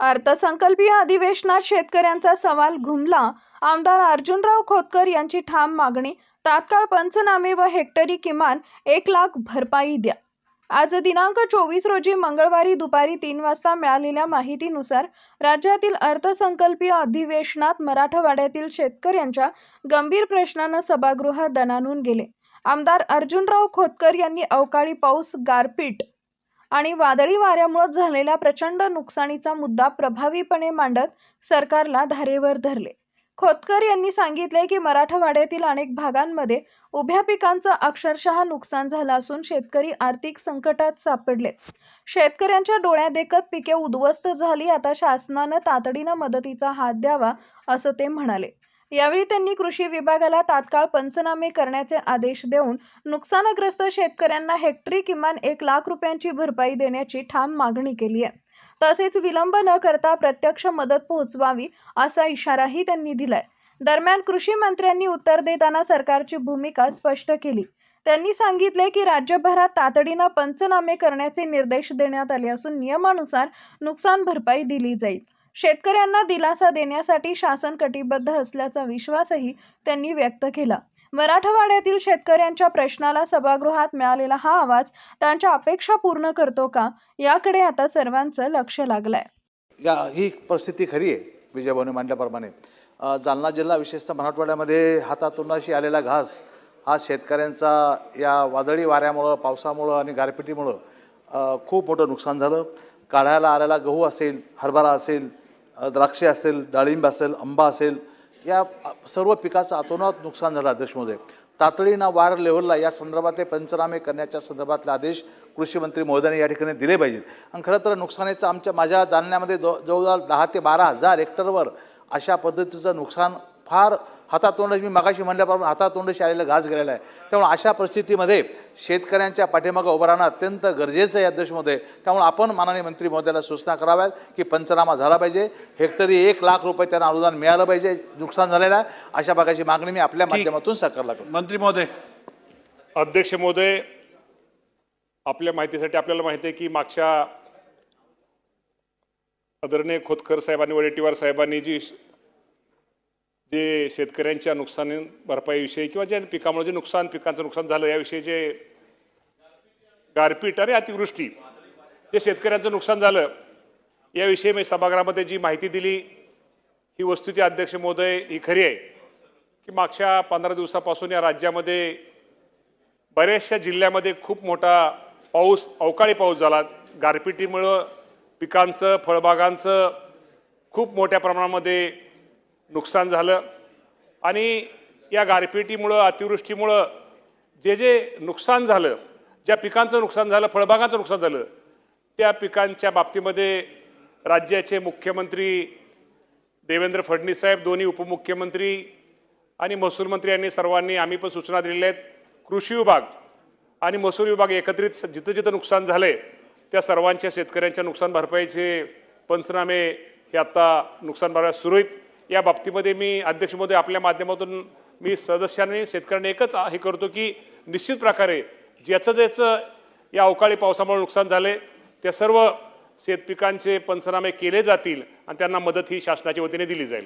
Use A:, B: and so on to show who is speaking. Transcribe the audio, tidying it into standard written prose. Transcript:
A: अर्थसंकल्पीय अधिवेशनात शेतकऱ्यांचा सवाल घुमला। आमदार अर्जुनराव खोतकर यांची ठाम मागणी, तात्काळ पंचनामे व हेक्टरी किमान 1,00,000 भरपाई द्या। आज दिनांक 24 रोजी मंगळवारी दुपारी 3 वाजता मिळालेल्या माहितीनुसार राज्यातील अर्थसंकल्पीय अधिवेशनात मराठवाड्यातील शेतकऱ्यांच्या गंभीर प्रश्नांना सभागृहात दणाणून गेले। आमदार अर्जुनराव खोतकर यांनी अवकाळी पाऊस, गारपीट आणि वादळी वाऱ्यामुळे झालेल्या प्रचंड नुकसानीचा मुद्दा प्रभावीपणे मांडत सरकारला धारेवर धरले। खोतकर यांनी सांगितले की मराठवाड्यातील अनेक भागांमध्ये उभ्या पिकांचं अक्षरशः नुकसान झालं असून शेतकरी आर्थिक संकटात सापडले। शेतकऱ्यांच्या डोळ्यादेखत पिके उद्ध्वस्त झाली। आता शासनानं तातडीनं मदतीचा हात द्यावा असं ते म्हणाले। यावेळी त्यांनी कृषी विभागाला तात्काळ पंचनामे करण्याचे आदेश देऊन नुकसानग्रस्त शेतकऱ्यांना हेक्टरी किमान 1,00,000 रुपयांची भरपाई देण्याची ठाम मागणी केली आहे। तसेच विलंब न करता प्रत्यक्ष मदत पोहोचवावी असा इशाराही त्यांनी दिलाय। दरम्यान कृषी मंत्र्यांनी उत्तर देताना सरकारची भूमिका स्पष्ट केली। त्यांनी सांगितले की राज्यभरात तातडीनं पंचनामे करण्याचे निर्देश देण्यात आले असून नियमानुसार नुकसान भरपाई दिली जाईल। शेतकऱ्यांना दिलासा देण्यासाठी शासन कटिबद्ध असल्याचा विश्वासही त्यांनी व्यक्त केला। मराठवाड्यातील शेतकऱ्यांच्या प्रश्नाला सभागृहात मिळालेला हा आवाज त्यांच्या अपेक्षा पूर्ण करतो का, याकडे आता सर्वांचं लक्ष लागलंय।
B: ही परिस्थिती खरी आहे। विजयभाऊने मांडल्याप्रमाणे जालना जिल्हा विशेषतः मराठवाड्यामध्ये हातातोंडाशी आलेला घास हा शेतकऱ्यांचा या वादळी वाऱ्यामुळं, पावसामुळं आणि गारपिटीमुळं खूप मोठं नुकसान झालं। काढायला आलेला गहू असेल, हरभरा असेल, द्राक्षे असेल, डाळिंब असेल, आंबा असेल, या सर्व पिकाचं अतोनात नुकसान झालं। अध्यक्ष महोदय, तातडीनं वार लेव्हलला या संदर्भातले पंचनामे करण्याच्या संदर्भातले आदेश कृषी मंत्री महोदयांनी या ठिकाणी दिले पाहिजेत। आणि खरं तर नुकसानीचं माझ्या जालन्यामध्ये जवळजवळ 10,000 ते 12,000 हेक्टरवर अशा पद्धतीचं नुकसान फार हातातोंडाशी, मी मगाशी म्हणल्याप्रमाणे हातातोंडाशी आलेलं घास गेलेला आहे। त्यामुळे अशा परिस्थितीमध्ये शेतकऱ्यांच्या पाठीमागं उभं राहणं अत्यंत गरजेचं आहे अध्यक्ष महोदय। त्यामुळे आपण माननीय मंत्री महोदयाला सूचना कराव्यात की पंचनामा झाला पाहिजे, हेक्टरी 1,00,000 रुपये त्यांना अनुदान मिळालं पाहिजे नुकसान झालेलं आहे। अशा प्रकारची मागणी मी आपल्या माध्यमातून सरकारला करतो।
C: मंत्री महोदय।
D: अध्यक्ष महोदय, आपल्या माहितीसाठी आपल्याला माहिती आहे की मागच्या आदरणीय खोतकर साहेबांनी, वडेट्टीवार साहेबांनी जे शेतकऱ्यांच्या नुकसान भरपाईविषयी किंवा ज्या पिकामुळे जे पिकांचं नुकसान झालं याविषयी जे गारपीट आणि अतिवृष्टी जे शेतकऱ्यांचं नुकसान झालं याविषयी मी सभागृहामध्ये जी माहिती दिली ही वस्तुस्थिती अध्यक्ष महोदय ही खरी आहे की मागच्या 15 दिवसापासून या राज्यामध्ये बऱ्याचशा जिल्ह्यामध्ये खूप मोठा पाऊस, अवकाळी पाऊस झाला। गारपिटीमुळं पिकांचं, फळबागांचं खूप मोठ्या प्रमाणामध्ये नुकसान झालं आणि या गारपिटीमुळं, अतिवृष्टीमुळं जे नुकसान झालं, ज्या पिकांचं नुकसान झालं, फळबागांचं नुकसान झालं, त्या पिकांच्या बाबतीमध्ये राज्याचे मुख्यमंत्री देवेंद्र फडणवीस साहेब, दोन्ही उपमुख्यमंत्री आणि महसूल मंत्री यांनी सर्वांनी आम्ही पण सूचना दिलेल्या आहेत। कृषी विभाग आणि महसूल विभाग एकत्रित जिथं जिथं नुकसान झाले त्या सर्वांच्या शेतकऱ्यांच्या नुकसान भरपाईचे पंचनामे हे आता नुकसान भरपाई सुरू आहेत। या बाबतीमध्ये मी अध्यक्ष महोदय आपल्या माध्यमातून मी सदस्यांनी, शेतकऱ्यांनी एकच हे करतो की निश्चित प्रकारे ज्याचं या अवकाळी पावसामुळे नुकसान झाले त्या सर्व शेतपिकांचे पंचनामे केले जातील आणि त्यांना मदत ही शासनाच्या वतीने दिली जाईल।